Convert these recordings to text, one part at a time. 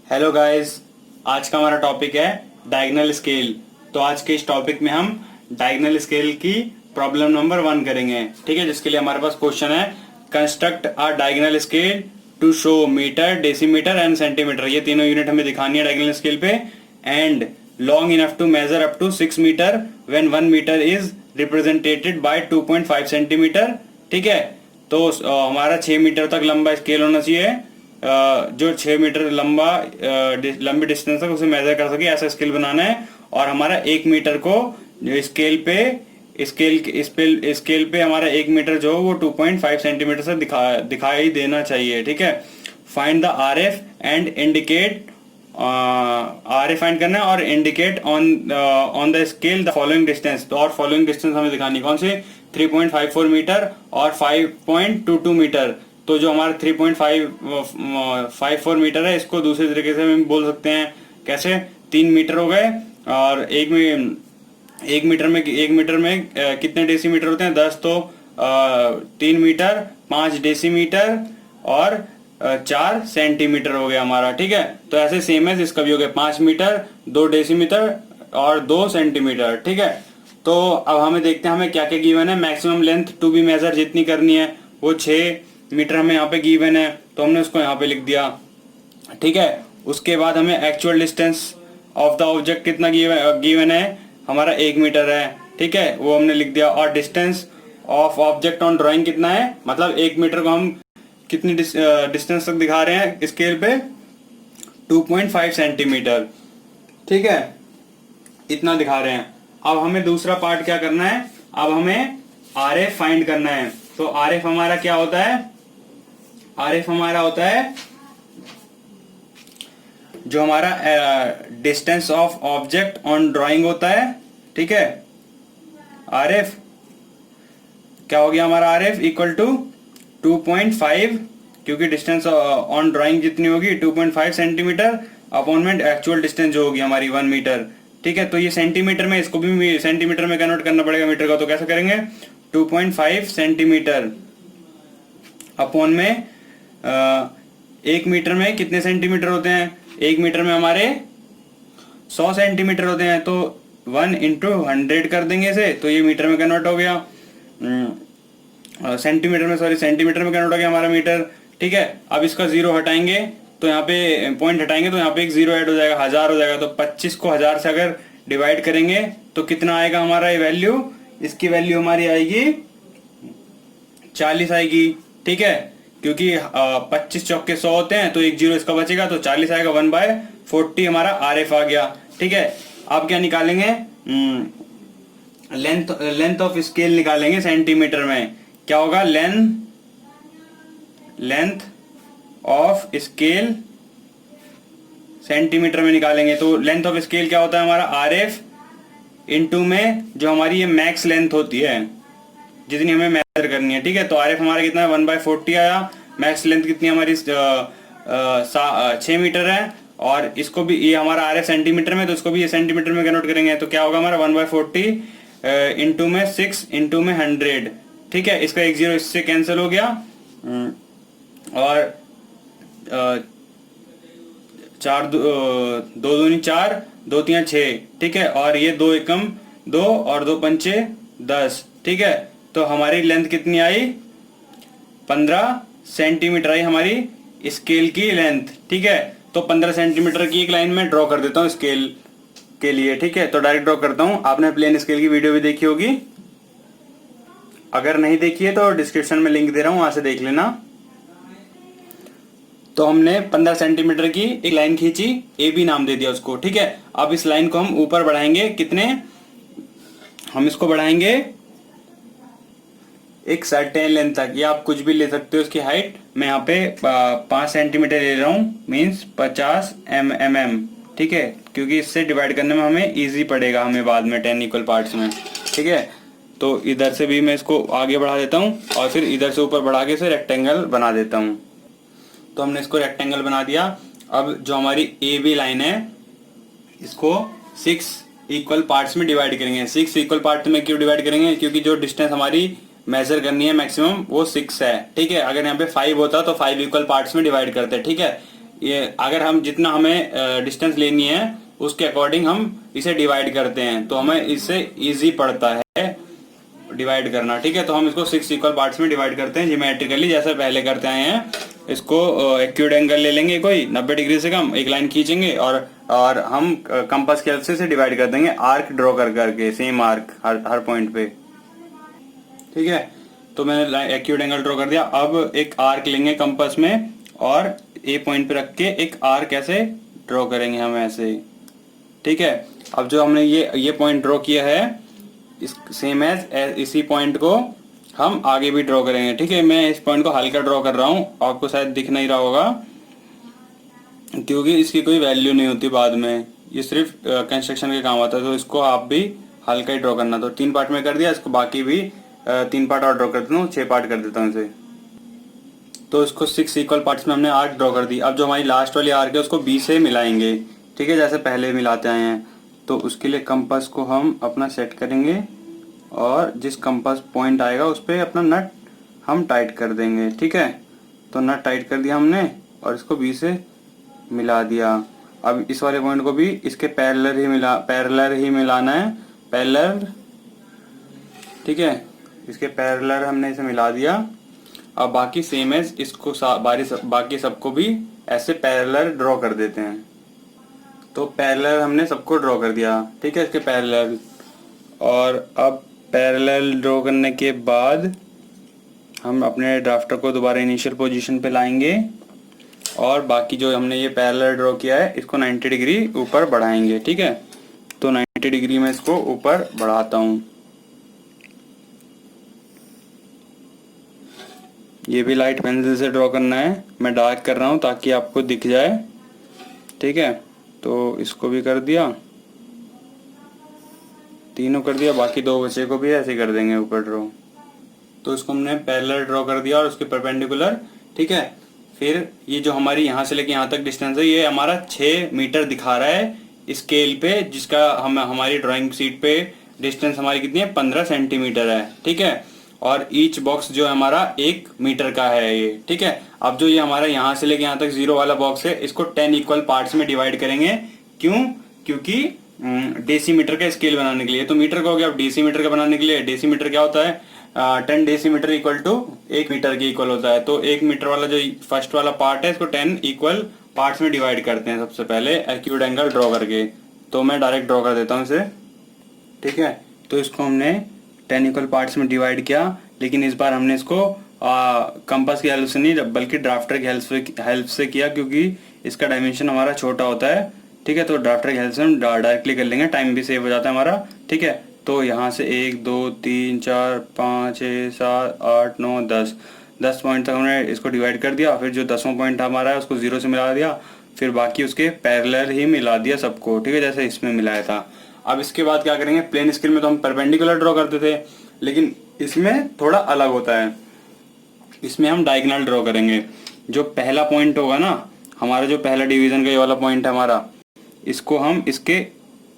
Hello guys, आज का हमारा टॉपिक है डायगोनल स्केल। तो आज के इस टॉपिक में हम डायगोनल स्केल की प्रॉब्लम नंबर 1 करेंगे। ठीक है, जिसके लिए हमारे पास क्वेश्चन है construct a diagonal scale to show metre, decimetre and centimetre. ये तीनों यूनिट हमें दिखानी है डायगोनल स्केल पे। And long enough to measure up to 6 metre when 1 metre is represented by 2.5 centimetre. ठीक है, तो हमारा 6 मीटर तक लंबा स्केल होना चाहिए। जो 6 मीटर लंबी डिस्टेंस तक उसे मेजर कर सके, ऐसा स्केल बनाना है। और हमारा 1 मीटर को स्केल पे हमारा 1 मीटर जो वो 2.5 सेंटीमीटर से दिखाई देना चाहिए। ठीक है, find the R F and indicate R F find करना है और indicate on the scale the following distance. तो और फॉलोइंग डिस्टेंस हमें दिखानी कौन से, 3.54 मीटर और 5.22 मीटर। तो जो हमारा 3.54 मीटर है, इसको दूसरे तरीके से हम बोल सकते हैं कैसे, 3 मीटर हो गए। और एक मीटर में कितने डेसीमीटर होते हैं, 10। तो 3 मीटर 5 डेसीमीटर और 4 सेंटीमीटर हो गया हमारा। ठीक है, तो ऐसे सेम है, इसका भी हो गया 5 मीटर 2 डेसीमीटर और 2 सेंटीमीटर। ठीक है, तो अब हमें देखते हैं हमें क्या क्या गिवन है। Maximum length to be measure जितनी करनी है वो 6 मीटर हमें यहाँ पे गिवन है, तो हमने उसको यहाँ पे लिख दिया। ठीक है, उसके बाद हमें actual distance of the object कितना गिवन है, हमारा 1 मीटर है। ठीक है, वो हमने लिख दिया। और distance of object on drawing कितना है, मतलब 1 मीटर को हम कितनी डिस्टेंस तक दिखा रहे हैं स्केल पे, 2.5 सेंटीमीटर। ठीक है, इतना दिखा रहे हैं। अब हमें दूसरा पार्ट क्या करना है, अब हमें आर एफ फाइंड करना है। तो आर एफ हमारा क्या होता है, आर एफ हमारा होता है जो हमारा distance of object on drawing होता है। ठीक है, आर एफ क्या हो गया हमारा, आर एफ इक्वल टू 2.5, क्योंकि डिस्टेंस ऑन ड्राइंग जितनी होगी 2.5 सेंटीमीटर अपॉन में एक्चुअल डिस्टेंस जो होगी हमारी 1 मीटर। ठीक है, तो ये सेंटीमीटर में, इसको भी सेंटीमीटर में कन्वर्ट करना पड़ेगा मीटर का। तो कैसे करेंगे, 2.5 सेंटीमीटर अपॉन में 1 मीटर में कितने सेंटीमीटर होते हैं, 1 मीटर में हमारे 100 सेंटीमीटर होते हैं। तो 1 इंटू 100 कर देंगे इसे, तो ये मीटर में कन्वर्ट हो गया, सेंटीमीटर में कन्वर्ट हो गया हमारा मीटर। ठीक है, अब इसका 0 हटाएंगे तो यहाँ पे पॉइंट हटाएंगे तो यहाँ पे एक 0 ऐड हो जाएगा, 1000 हो जाएगा। तो 25 को 1000 से अगर डिवाइड करेंगे तो कितना आएगा हमारा ये वैल्यू, इसकी वैल्यू हमारी आएगी 40 आएगी। ठीक है, क्योंकि 25 चौके 100 होते हैं, तो एक 0 इसका बचेगा, तो 40 आएगा। 1/40 हमारा आर एफ आ गया। ठीक है, अब क्या निकालेंगे, लेंथ ऑफ स्केल निकालेंगे सेंटीमीटर में। क्या होगा, लेंथ ऑफ स्केल सेंटीमीटर में निकालेंगे। तो लेंथ ऑफ स्केल क्या होता है हमारा, आर एफ इंटू में जो हमारी ये मैक्स लेंथ होती है जितनी हमें मेजर करनी है। ठीक है, तो आर एफ हमारा कितना है, 1/40 आया। मैक्स लेंथ कितनी हमारी 6 मीटर है। और इसको भी, ये हमारा आर एफ सेंटीमीटर में, तो इसको भी ये सेंटीमीटर में कन्वर्ट करेंगे। तो क्या होगा हमारा 1/40 इंटू में 6 इंटू में 100। ठीक है, इसका एक 0 इससे कैंसिल हो गया। और 4 2 दूनी 4 2 3 6। ठीक है, और ये 2 एकम 2 और 2 पंचे 10। ठीक है, तो हमारी लेंथ कितनी आई, 15 सेंटीमीटर आई हमारी स्केल की लेंथ। ठीक है, तो 15 सेंटीमीटर की एक लाइन में ड्रॉ कर देता हूँ स्केल के लिए। ठीक है, तो डायरेक्ट ड्रॉ करता हूँ। आपने प्लेन स्केल की वीडियो भी देखी होगी, अगर नहीं देखी है तो डिस्क्रिप्शन में लिंक दे रहा हूँ, वहां से देख लेना। तो हमने 15 सेंटीमीटर की एक लाइन खींची, ए बी नाम दे दिया उसको। ठीक है, अब इस लाइन को हम ऊपर बढ़ाएंगे, कितने, हम इसको बढ़ाएंगे एक सर्टेन लेंथ तक, या आप कुछ भी ले सकते हो उसकी हाइट। मैं यहाँ पे 5 सेंटीमीटर ले रहा हूँ, मीन्स 50 mm। ठीक है, क्योंकि इससे डिवाइड करने में हमें इजी पड़ेगा, हमें बाद में 10 इक्वल पार्ट्स में। ठीक है, तो इधर से भी मैं इसको आगे बढ़ा देता हूँ और फिर इधर से ऊपर बढ़ा के इसे रेक्टेंगल बना देता हूँ। तो हमने इसको रेक्टेंगल बना दिया। अब जो हमारी ए बी लाइन है, इसको 6 इक्वल पार्ट्स में डिवाइड करेंगे। 6 इक्वल पार्ट में क्यों डिवाइड करेंगे, क्योंकि जो डिस्टेंस हमारी मेजर करनी है मैक्सिमम वो 6 है। ठीक है, अगर यहाँ पे 5 होता तो 5 इक्वल पार्ट्स में डिवाइड करते। ठीक है, ये अगर हम जितना हमें डिस्टेंस लेनी है उसके अकॉर्डिंग हम इसे डिवाइड करते हैं, तो हमें इससे इजी पड़ता है डिवाइड करना। ठीक है, तो हम इसको 6 इक्वल पार्ट्स में डिवाइड करते हैं ज्योमेट्रिकली, जैसे पहले करते आए हैं। इसको एक्यूट एंगल ले लेंगे कोई 90 डिग्री से कम, एक लाइन खींचेंगे और हम कंपास की हेल्प से डिवाइड कर देंगे, आर्क ड्रॉ कर करके, सेम आर्क हर पॉइंट पे। ठीक है, तो मैंने एक्यूट एंगल ड्रॉ कर दिया। अब एक आर्क लेंगे कंपास में और ए पॉइंट पे रख के एक आर्क ऐसे ड्रॉ करेंगे हम ऐसे। ठीक है, अब जो हमने ये पॉइंट ड्रॉ किया है इस सेम एज इसी पॉइंट को हम आगे भी ड्रॉ करेंगे। ठीक है, मैं इस पॉइंट को हल्का ड्रॉ कर रहा हूं, आपको शायद दिख नहीं रहा होगा क्योंकि इसकी कोई वैल्यू नहीं होती बाद में, ये सिर्फ कंस्ट्रक्शन के काम आता है। तो इसको आप भी हल्का ही ड्रॉ करना। तो 3 पार्ट में कर दिया, इसको बाकी भी 3 पार्ट और ड्रॉ कर देता हूँ, 6 पार्ट कर देता हूँ इसे। तो इसको 6 इक्वल पार्ट्स में हमने आर्क ड्रॉ कर दी। अब जो हमारी लास्ट वाली आर्क है उसको बी से मिलाएंगे। ठीक है, जैसे पहले मिलाते आए हैं। तो उसके लिए कंपास को हम अपना सेट करेंगे और जिस कंपास पॉइंट आएगा उस पर अपना नट हम टाइट कर देंगे। ठीक है, तो नट टाइट कर दिया हमने और इसको बी से मिला दिया। अब इस वाले पॉइंट को भी इसके पैरेलल ही मिलाना है, पैरेलल। ठीक है, इसके पैरेलल हमने इसे मिला दिया। अब बाकी सेम एज इसको बाकी सबको भी ऐसे पैरेलल ड्रॉ कर देते हैं। तो पैरेलल हमने सबको ड्रॉ कर दिया। ठीक है, इसके पैरेलल। और अब पैरेलल ड्रॉ करने के बाद हम अपने ड्राफ्टर को दोबारा इनिशियल पोजीशन पे लाएंगे और बाकी जो हमने ये पैरेलल ड्रॉ किया है इसको 90 डिग्री ऊपर बढ़ाएंगे। ठीक है, तो 90 डिग्री में इसको ऊपर बढ़ाता हूँ। ये भी लाइट पेंसिल से ड्रॉ करना है, मैं डार्क कर रहा हूँ ताकि आपको दिख जाए। ठीक है, तो इसको भी कर दिया, तीनों कर दिया, बाकी 2 बचे को भी ऐसे कर देंगे ऊपर ड्रॉ। तो इसको हमने पैरेलल ड्रॉ कर दिया और उसके परपेंडिकुलर। ठीक है, फिर ये जो हमारी यहाँ से लेके यहाँ तक डिस्टेंस है ये हमारा 6 मीटर दिखा रहा है स्केल पे, जिसका हमारी ड्राइंग शीट पे डिस्टेंस हमारी कितनी है, 15 सेंटीमीटर है। ठीक है, और ईच बॉक्स जो हमारा 1 मीटर का है ये। ठीक है, अब जो ये हमारा यहाँ से लेके यहाँ तक 0 वाला बॉक्स है इसको 10 इक्वल पार्ट्स में डिवाइड करेंगे। क्यों? क्योंकि डेसीमीटर का स्केल बनाने के लिए। तो मीटर का हो गया, अब डेसीमीटर का बनाने के लिए डेसीमीटर क्या होता है, 10 डेसीमीटर इक्वल टू 1 मीटर के इक्वल होता है। तो 1 मीटर वाला जो फर्स्ट वाला पार्ट है इसको 10 इक्वल पार्ट्स में डिवाइड करते हैं सबसे पहले एक्यूट एंगल ड्रॉ करके। तो मैं डायरेक्ट ड्रॉ कर देता हूँ इसे। ठीक है, तो इसको हमने 10 इक्वल पार्ट्स में डिवाइड किया, लेकिन इस बार हमने इसको कंपास की हेल्प से नहीं बल्कि ड्राफ्टर की हेल्प से किया, क्योंकि इसका डायमेंशन हमारा छोटा होता है। ठीक है, तो ड्राफ्टर की हेल्प से हम डायरेक्टली कर लेंगे, टाइम भी सेव हो जाता है हमारा। ठीक है, तो यहाँ से 1 2 3 4 5 6 7 8 9 10 पॉइंट तक हमने इसको डिवाइड कर दिया। फिर जो 10वां पॉइंट हमारा है उसको 0 से मिला दिया, फिर बाकी उसके पैरेलल ही मिला दिया सबको। ठीक है, जैसे इसमें मिलाया था। अब इसके बाद क्या करेंगे, प्लेन स्केल में तो हम परपेंडिकुलर ड्रॉ करते थे, लेकिन इसमें थोड़ा अलग होता है। इसमें हम डायगोनल ड्रॉ करेंगे। जो पहला पॉइंट होगा ना हमारा, जो पहला डिवीजन का ये वाला पॉइंट है हमारा, इसको हम इसके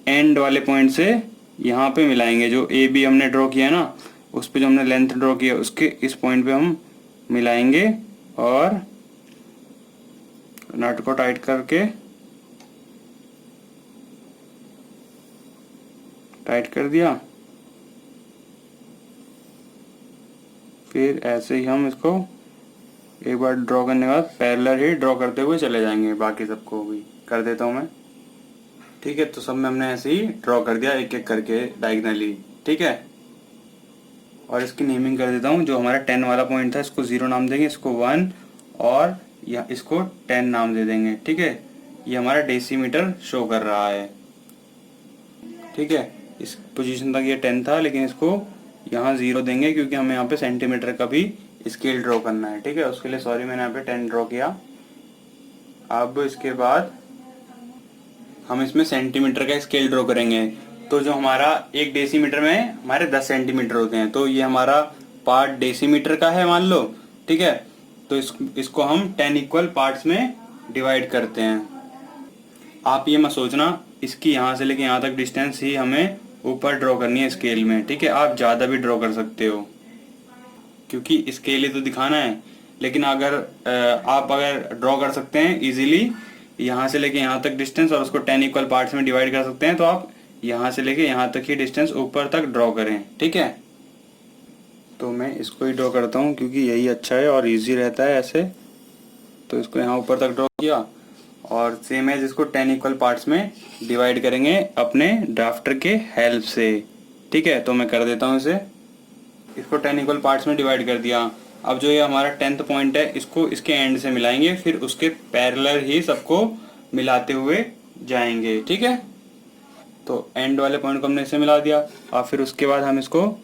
एंड वाले पॉइंट से यहाँ पे मिलाएंगे। जो ए बी हमने ड्रॉ किया है ना, उस पे जो हमने लेंथ ड्रॉ किया उसके इस पॉइंट पे हम मिलाएंगे और नट को टाइट करके टाइट कर दिया। फिर ऐसे ही हम इसको एक बार ड्रॉ करने के बाद पैरेलल ही ड्रॉ करते हुए चले जाएंगे। बाकी सबको भी कर देता हूँ मैं। ठीक है, तो सब में हमने ऐसे ही ड्रॉ कर दिया एक एक करके डायगोनली। ठीक है, और इसकी नेमिंग कर देता हूँ। जो हमारा 10 वाला पॉइंट था इसको 0 नाम देंगे, इसको 1 और या इसको 10 नाम दे देंगे। ठीक है, ये हमारा डेसीमीटर शो कर रहा है। ठीक है, इस पोजीशन तक ये 10 था, लेकिन इसको यहाँ 0 देंगे क्योंकि हमें यहाँ पे सेंटीमीटर का भी स्केल ड्रॉ करना है। ठीक है, उसके लिए सॉरी मैंने यहाँ पे 10 ड्रॉ किया। अब इसके बाद हम इसमें सेंटीमीटर का स्केल ड्रॉ करेंगे। तो जो हमारा 1 डेसीमीटर में हमारे 10 सेंटीमीटर होते हैं, तो ये हमारा पार्ट डेसीमीटर का है मान लो। ठीक है, तो इसको हम 10 इक्वल पार्ट्स में डिवाइड करते हैं। आप ये मत सोचना इसकी यहाँ से लेके यहाँ तक डिस्टेंस ही हमें ऊपर ड्रॉ करनी है स्केल में। ठीक है, आप ज़्यादा भी ड्रॉ कर सकते हो क्योंकि स्केल ही तो दिखाना है। लेकिन अगर आप अगर ड्रॉ कर सकते हैं इजीली यहाँ से लेके यहाँ तक डिस्टेंस और उसको 10 इक्वल पार्ट्स में डिवाइड कर सकते हैं, तो आप यहाँ से लेके यहाँ तक ही डिस्टेंस ऊपर तक ड्रॉ करें। ठीक है, तो मैं इसको ही ड्रॉ करता हूँ क्योंकि यही अच्छा है और इजी रहता है ऐसे। तो इसको यहाँ ऊपर तक ड्रॉ किया और सेम एज इसको 10 इक्वल पार्ट्स में डिवाइड करेंगे अपने ड्राफ्टर के हेल्प से। ठीक है, तो मैं कर देता हूँ इसे, इसको 10 इक्वल पार्ट्स में डिवाइड कर दिया। अब जो ये हमारा 10th पॉइंट है इसको इसके एंड से मिलाएंगे, फिर उसके पैरेलल ही सबको मिलाते हुए जाएंगे। ठीक है, तो एंड वाले पॉइंट को हमने इसे मिला दिया और फिर उसके बाद हम इसको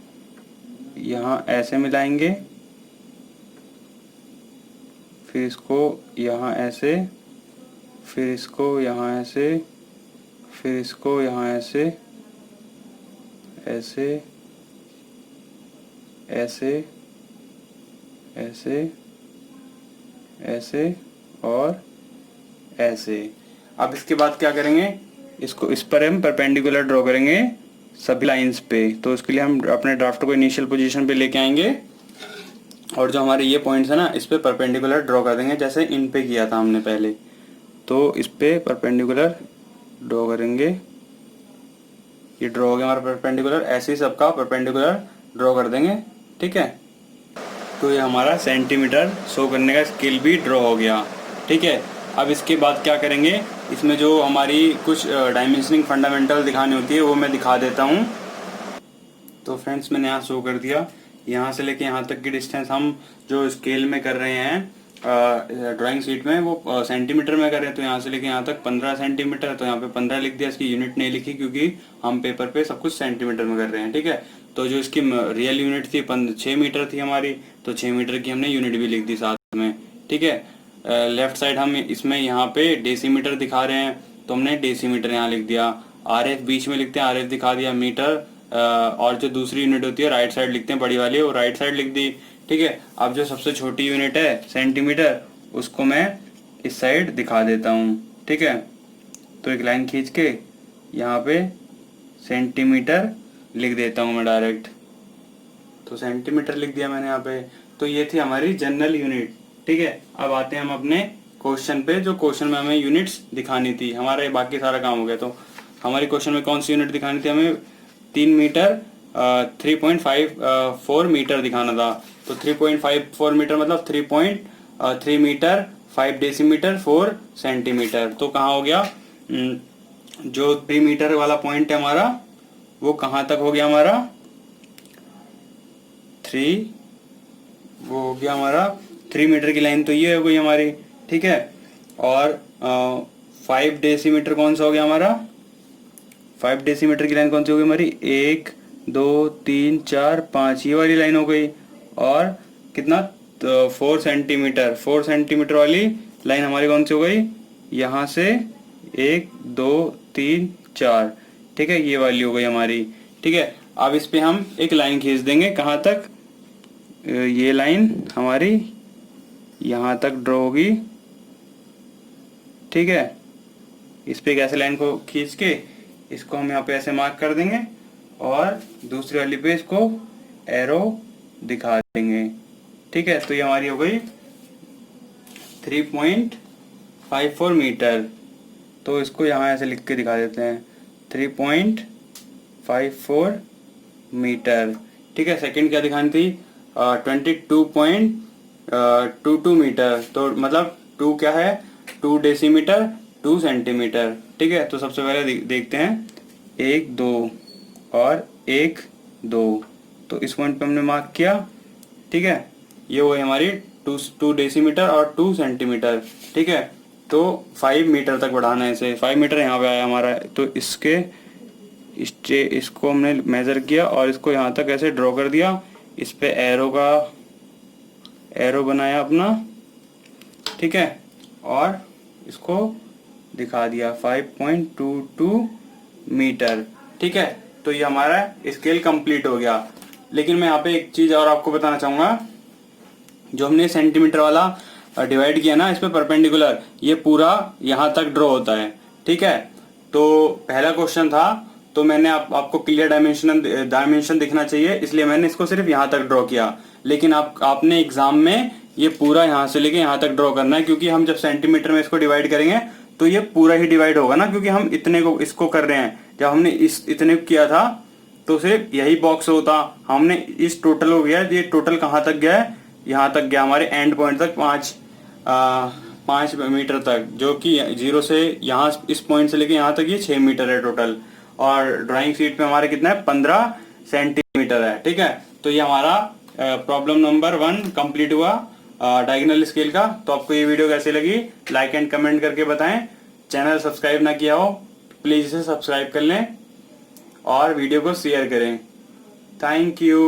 यहाँ ऐसे मिलाएंगे, फिर इसको यहाँ ऐसे, फिर इसको यहाँ ऐसे, फिर इसको यहाँ ऐसे, ऐसे ऐसे ऐसे ऐसे और ऐसे। अब इसके बाद क्या करेंगे, इसको इस पर हम परपेंडिकुलर ड्रॉ करेंगे सभी लाइंस पे। तो उसके लिए हम अपने ड्राफ्ट को इनिशियल पोजीशन पे लेके आएंगे और जो हमारे ये पॉइंट्स है ना इस पे परपेंडिकुलर ड्रॉ कर देंगे जैसे इन पे किया था हमने पहले। तो इस पे परपेंडिकुलर ड्रॉ करेंगे, ये ड्रॉ हो गया हमारा परपेंडिकुलर, ऐसे ही सबका परपेंडिकुलर ड्रॉ कर देंगे। ठीक है, तो ये हमारा सेंटीमीटर शो करने का स्केल भी ड्रॉ हो गया। ठीक है, अब इसके बाद क्या करेंगे, इसमें जो हमारी कुछ डायमेंशनिंग फंडामेंटल दिखानी होती है वो मैं दिखा देता हूँ। तो फ्रेंड्स मैंने यहाँ शो कर दिया, यहाँ से लेके यहाँ तक की डिस्टेंस हम जो स्केल में कर रहे हैं ड्राइंग शीट में वो सेंटीमीटर में कर रहे हैं। तो यहाँ से लेके यहाँ तक 15 सेंटीमीटर, तो यहाँ पे 15 लिख दिया, इसकी यूनिट नहीं लिखी क्योंकि हम पेपर पे सब कुछ सेंटीमीटर में कर रहे हैं। ठीक है, तो जो इसकी रियल यूनिट थी 6 मीटर थी हमारी, तो 6 मीटर की हमने यूनिट भी लिख दी साथ में। ठीक है, लेफ्ट साइड हम इसमें यहाँ पे डेसीमीटर दिखा रहे हैं तो हमने डेसीमीटर यहाँ लिख दिया। RF बीच में लिखते हैं, RF दिखा दिया मीटर, और जो दूसरी यूनिट होती है राइट साइड लिखते हैं बड़ी वाली, वो राइट साइड लिख दी। ठीक है, अब जो सबसे छोटी यूनिट है सेंटीमीटर उसको मैं इस साइड दिखा देता हूँ। ठीक है, तो एक लाइन खींच के यहाँ पे सेंटीमीटर लिख देता हूँ मैं डायरेक्ट, तो सेंटीमीटर लिख दिया मैंने यहाँ पे। तो ये थी हमारी जनरल यूनिट। ठीक है, अब आते हैं हम अपने क्वेश्चन पे, जो क्वेश्चन में हमें यूनिट्स दिखानी थी। हमारा ये बाकी सारा काम हो गया, तो हमारी क्वेश्चन में कौन सी यूनिट दिखानी थी, हमें 3 मीटर 3.54 मीटर दिखाना था। तो 3.54 मीटर मतलब 3.3 मीटर 5 डेसीमीटर 4 सेंटीमीटर। तो कहाँ हो गया, जो 3 मीटर वाला पॉइंट है हमारा वो कहाँ तक हो गया हमारा 3, वो हो गया हमारा 3 मीटर की लाइन, तो ये हो गई हमारी। ठीक है, और 5 डेसीमीटर कौन सा हो गया हमारा, 5 डेसीमीटर की लाइन कौन सी हो गई हमारी, 1 2 3 4 5 ये वाली लाइन हो गई। और कितना, तो 4 सेंटीमीटर वाली लाइन हमारी कौन सी हो गई, यहाँ से 1 2 3 4। ठीक है, ये वाली हो गई हमारी। ठीक है, अब इस पे हम एक लाइन खींच देंगे, कहाँ तक, ये लाइन हमारी यहाँ तक ड्रॉ होगी। ठीक है, इस पे एक ऐसे लाइन को खींच के इसको हम यहाँ पे ऐसे मार्क कर देंगे और दूसरी वाली पे इसको एरो दिखा देंगे। ठीक है, तो ये हमारी हो गई 3.54 मीटर। तो इसको यहाँ ऐसे लिख के दिखा देते हैं 3.54 मीटर। ठीक है, सेकंड क्या दिखानी थी, 22.22 मीटर। तो मतलब 2 क्या है, 2 डेसीमीटर 2 सेंटीमीटर। ठीक है, तो सबसे पहले देखते हैं 1 2 और 1 2, तो इस पॉइंट पे हमने मार्क किया। ठीक है, ये वो है हमारी 2 डेसीमीटर और 2 सेंटीमीटर। ठीक है, तो 5 मीटर तक बढ़ाना है इसे, 5 मीटर यहाँ पे आया हमारा। तो इसको हमने मेजर किया और इसको यहाँ तक ऐसे ड्रॉ कर दिया, इस पे एरो बनाया अपना। ठीक है, और इसको दिखा दिया 5.22 मीटर। ठीक है, तो ये हमारा स्केल कंप्लीट हो गया। लेकिन मैं यहाँ पे एक चीज और आपको बताना चाहूंगा, जो हमने सेंटीमीटर वाला डिवाइड किया ना इस पे परपेंडिकुलर, ये पूरा यहाँ तक ड्रॉ होता है। ठीक है, तो पहला क्वेश्चन था तो मैंने आपको क्लियर डायमेंशन दिखना चाहिए, इसलिए मैंने इसको सिर्फ यहाँ तक ड्रॉ किया। लेकिन आपने एग्जाम में ये पूरा यहाँ से लेके यहाँ तक ड्रॉ करना है, क्योंकि हम जब सेंटीमीटर में इसको डिवाइड करेंगे तो ये पूरा ही डिवाइड होगा ना, क्योंकि हम इतने को इसको कर रहे हैं। जब हमने इतने को किया था तो सिर्फ यही बॉक्स होता, हमने इस टोटल हो गया, ये टोटल कहाँ तक गया है, यहाँ तक गया हमारे एंड पॉइंट तक, 5 मीटर तक, जो कि 0 से यहाँ इस पॉइंट से लेके यहाँ तक ये 6 मीटर है टोटल। और ड्राइंग शीट पे हमारे कितना है, 15 सेंटीमीटर है। ठीक है, तो ये हमारा प्रॉब्लम नंबर 1 कंप्लीट हुआ डायगोनल स्केल का। तो आपको ये वीडियो कैसी लगी, लाइक एंड कमेंट करके बताएं। चैनल सब्सक्राइब ना किया हो प्लीज इसे सब्सक्राइब कर लें और वीडियो को शेयर करें। Thank you.